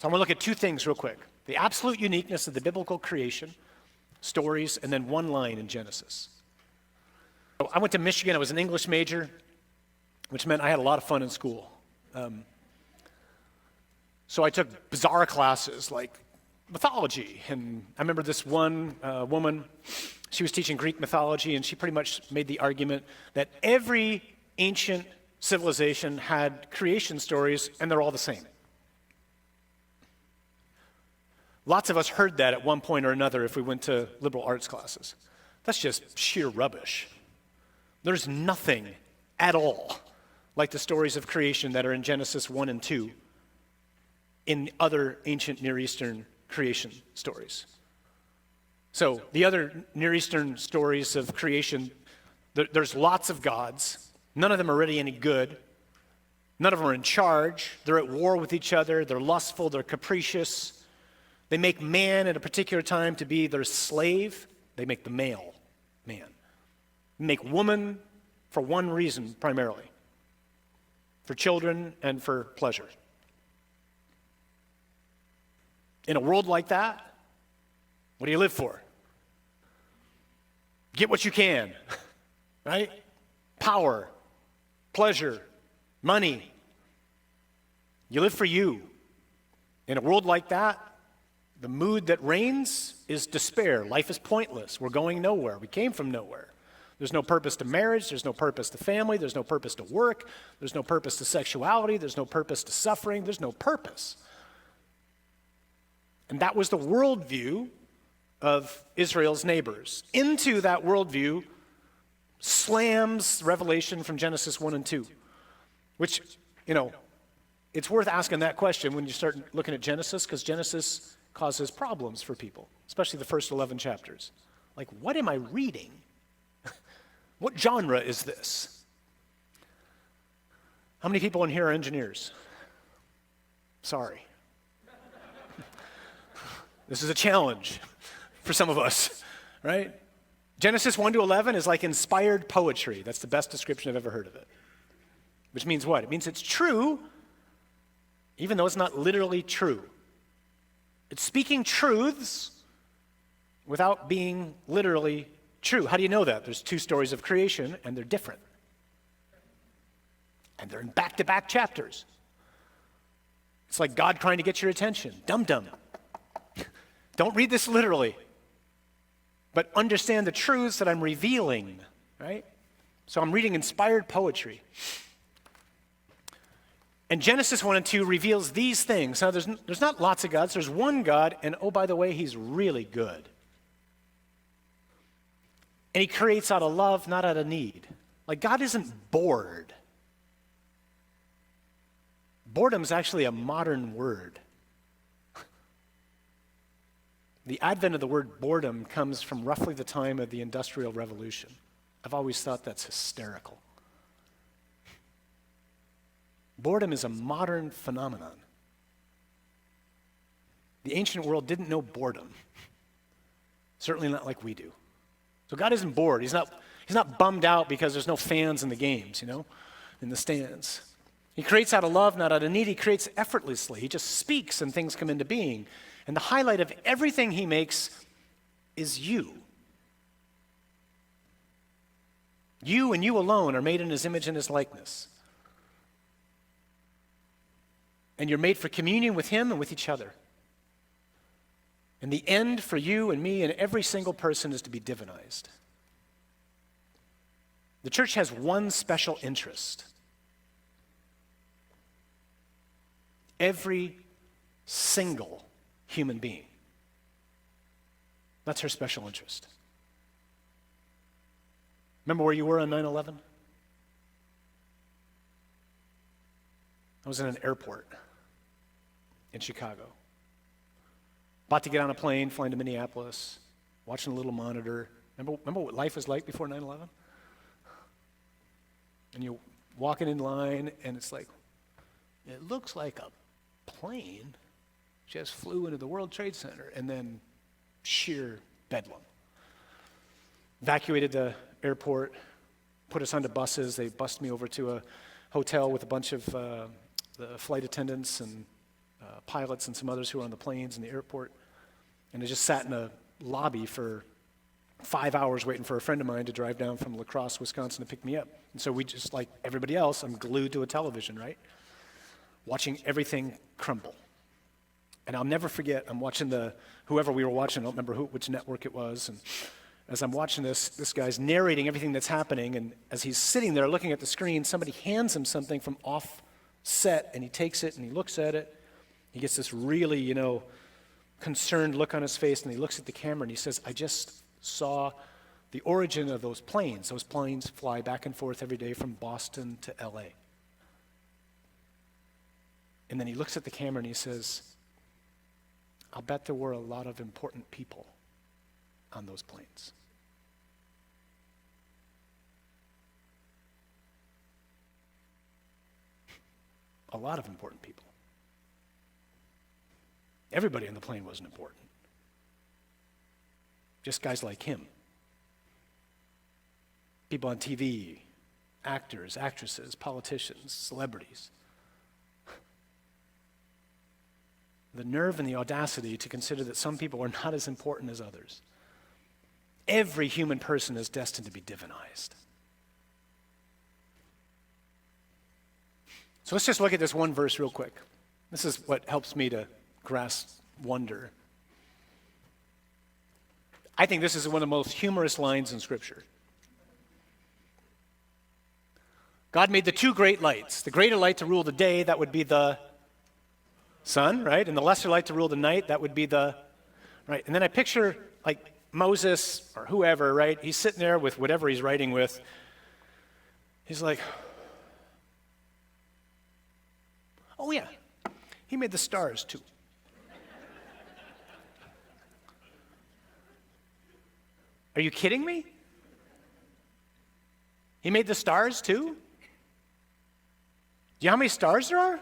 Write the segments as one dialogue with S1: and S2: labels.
S1: So I want to look at two things real quick. The absolute uniqueness of the biblical creation stories, and then one line in Genesis. So I went to Michigan. I was an English major, which meant I had a lot of fun in school. So I took bizarre classes like mythology. And I remember this one woman, she was teaching Greek mythology, and she pretty much made the argument that every ancient civilization had creation stories, and they're all the same. Lots of us heard that at one point or another if we went to liberal arts classes. That's just sheer rubbish. There's nothing at all like the stories of creation that are in Genesis 1 and 2 in other ancient Near Eastern creation stories. So the other Near Eastern stories of creation, there's lots of gods. None of them are really any good. None of them are in charge. They're at war with each other. They're lustful. They're capricious. They make man at a particular time to be their slave. They make the male man. They make woman for one reason primarily, for children and for pleasure. In a world like that, what do you live for? Get what you can, right? Power, pleasure, money. You live for you. In a world like that, the mood that reigns is despair. Life is pointless. We're going nowhere. We came from nowhere. There's no purpose to marriage. There's no purpose to family. There's no purpose to work. There's no purpose to sexuality. There's no purpose to suffering. There's no purpose. And that was the worldview of Israel's neighbors. Into that worldview slams revelation from Genesis 1 and 2, which, it's worth asking that question when you start looking at Genesis, because Genesis causes problems for people, especially the first 11 chapters. Like, what am I reading? What genre is this? How many people in here are engineers? Sorry. This is a challenge for some of us, right? Genesis 1 to 11 is like inspired poetry. That's the best description I've ever heard of it. Which means what? It means it's true, even though it's not literally true. It's speaking truths without being literally true. How do you know that? There's two stories of creation, and they're different. And they're in back-to-back chapters. It's like God trying to get your attention. Dum-dum. Don't read this literally, but understand the truths that I'm revealing, right? So I'm reading inspired poetry. And Genesis 1 and 2 reveals these things. Now, there's not lots of gods. There's one God, and oh, by the way, he's really good. And he creates out of love, not out of need. Like, God isn't bored. Boredom is actually a modern word. The advent of the word boredom comes from roughly the time of the Industrial Revolution. I've always thought that's hysterical. Boredom is a modern phenomenon. The ancient world didn't know boredom. Certainly not like we do. So God isn't bored. He's not bummed out because there's no fans in the games, in the stands. He creates out of love, not out of need. He creates effortlessly. He just speaks and things come into being. And the highlight of everything he makes is you. You and you alone are made in his image and his likeness. And you're made for communion with him and with each other. And the end for you and me and every single person is to be divinized. The church has one special interest. Every single human being. That's her special interest. Remember where you were on 9/11? I was in an airport in Chicago. About to get on a plane, flying to Minneapolis, watching a little monitor. Remember what life was like before 9/11? And you're walking in line, and it's like, it looks like a plane just flew into the World Trade Center, and then sheer bedlam. Evacuated the airport, put us onto buses. They bussed me over to a hotel with a bunch of the flight attendants and pilots and some others who were on the planes in the airport. And I just sat in a lobby for 5 hours waiting for a friend of mine to drive down from La Crosse, Wisconsin to pick me up. And so we just, like everybody else, I'm glued to a television, right? Watching everything crumble. And I'll never forget, I'm watching whoever we were watching, I don't remember which network it was, and as I'm watching this guy's narrating everything that's happening, and as he's sitting there looking at the screen, somebody hands him something from off set, and he takes it and he looks at it. He gets this really, concerned look on his face, and he looks at the camera and he says, I just saw the origin of those planes. Those planes fly back and forth every day from Boston to LA. And then he looks at the camera and he says, I'll bet there were a lot of important people on those planes. A lot of important people. Everybody on the plane wasn't important. Just guys like him. People on TV, actors, actresses, politicians, celebrities. The nerve and the audacity to consider that some people are not as important as others. Every human person is destined to be divinized. So let's just look at this one verse real quick. This is what helps me to grasp wonder. I think this is one of the most humorous lines in Scripture. God made the two great lights. The greater light to rule the day, that would be the sun, right? And the lesser light to rule the night, that would be the, right? And then I picture like Moses or whoever, right? He's sitting there with whatever he's writing with. He's like, oh yeah, he made the stars too. Are you kidding me? He made the stars too? Do you know how many stars there are? Do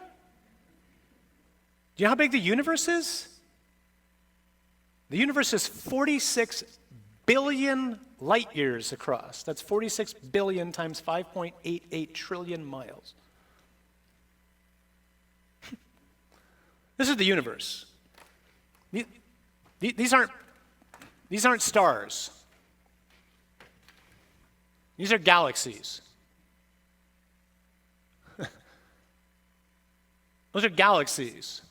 S1: you know how big the universe is? The universe is 46 billion light years across. That's 46 billion times 5.88 trillion miles. This is the universe. These aren't stars. These are galaxies. Those are galaxies.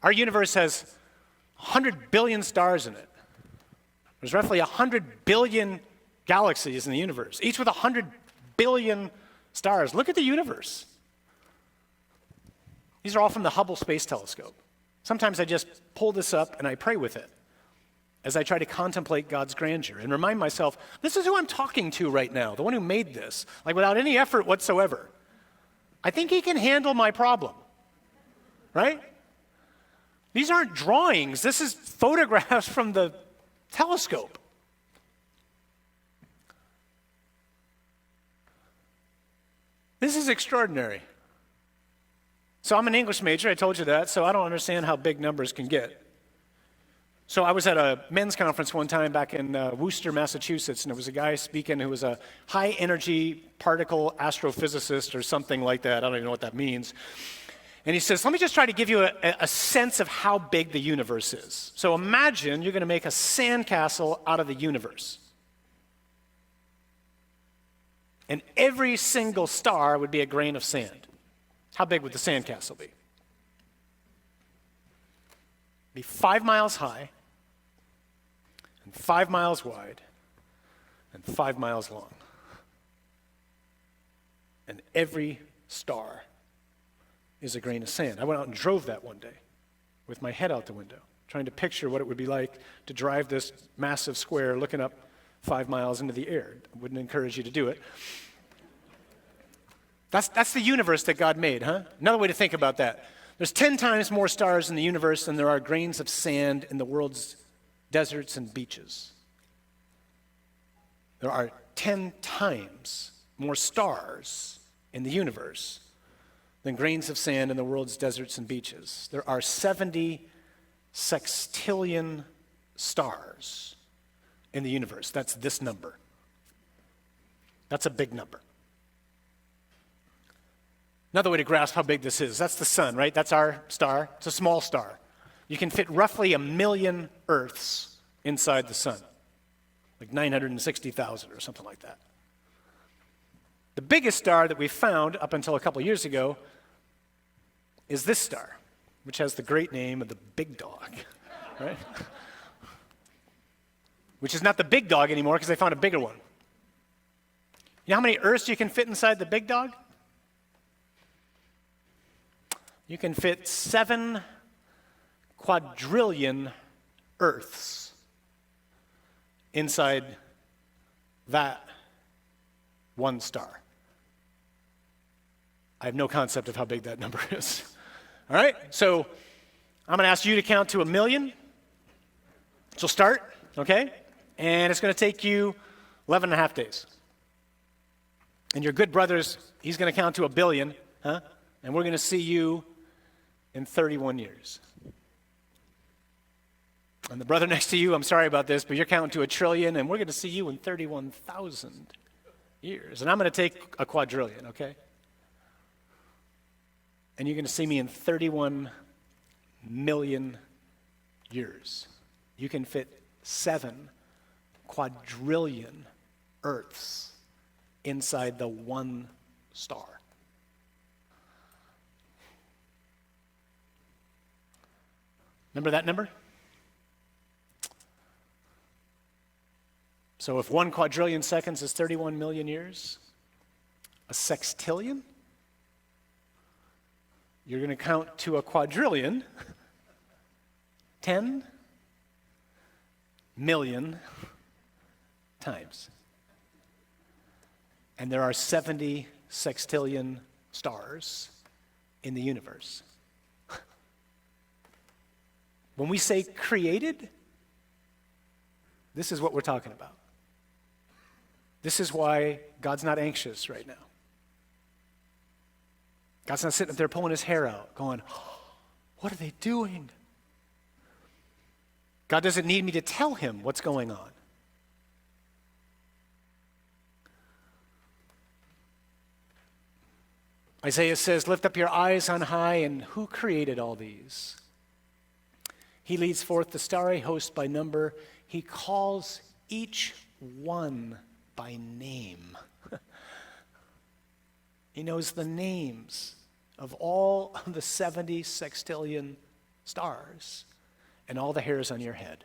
S1: Our universe has 100 billion stars in it. There's roughly 100 billion galaxies in the universe, each with 100 billion stars. Look at the universe. These are all from the Hubble Space Telescope. Sometimes I just pull this up and I pray with it as I try to contemplate God's grandeur and remind myself, this is who I'm talking to right now, the one who made this, like without any effort whatsoever. I think he can handle my problem, right? These aren't drawings. This is photographs from the telescope. This is extraordinary. So I'm an English major, I told you that, so I don't understand how big numbers can get. So I was at a men's conference one time back in Worcester, Massachusetts, and there was a guy speaking who was a high-energy particle astrophysicist or something like that. I don't even know what that means. And he says, let me just try to give you a sense of how big the universe is. So imagine you're going to make a sandcastle out of the universe. And every single star would be a grain of sand. How big would the sandcastle be? It'd be 5 miles high, and 5 miles wide, and 5 miles long. And every star is a grain of sand. I went out and drove that one day with my head out the window, trying to picture what it would be like to drive this massive square looking up 5 miles into the air. I wouldn't encourage you to do it. That's the universe that God made, huh? Another way to think about that. There's 10 times more stars in the universe than there are grains of sand in the world's deserts and beaches. There are 10 times more stars in the universe than grains of sand in the world's deserts and beaches. There are 70 sextillion stars in the universe. That's this number. That's a big number. Another way to grasp how big this is, that's the sun, right? That's our star. It's a small star. You can fit roughly 1 million Earths inside the sun, like 960,000 or something like that. The biggest star that we found up until a couple years ago is this star, which has the great name of the big dog, right? Which is not the big dog anymore because they found a bigger one. You know how many Earths you can fit inside the big dog? You can fit 7 quadrillion Earths inside that one star. I have no concept of how big that number is. All right, so I'm going to ask you to count to 1 million. So start, okay? And it's going to take you 11 and a half days. And your good brother's, he's going to count to 1 billion, huh? And we're going to see you in 31 years. And the brother next to you, I'm sorry about this, but you're counting to 1 trillion, and we're going to see you in 31,000 years. And I'm going to take a quadrillion, okay? And you're going to see me in 31 million years. You can fit 7 quadrillion Earths inside the one star. Remember that number? So if 1 quadrillion seconds is 31 million years, a sextillion, you're going to count to a quadrillion 10 million times. And there are 70 sextillion stars in the universe. When we say created, this is what we're talking about. This is why God's not anxious right now. God's not sitting up there pulling his hair out, going, oh, what are they doing? God doesn't need me to tell him what's going on. Isaiah says, lift up your eyes on high, and who created all these? He leads forth the starry host by number. He calls each one by name. He knows the names of all of the 70 sextillion stars and all the hairs on your head.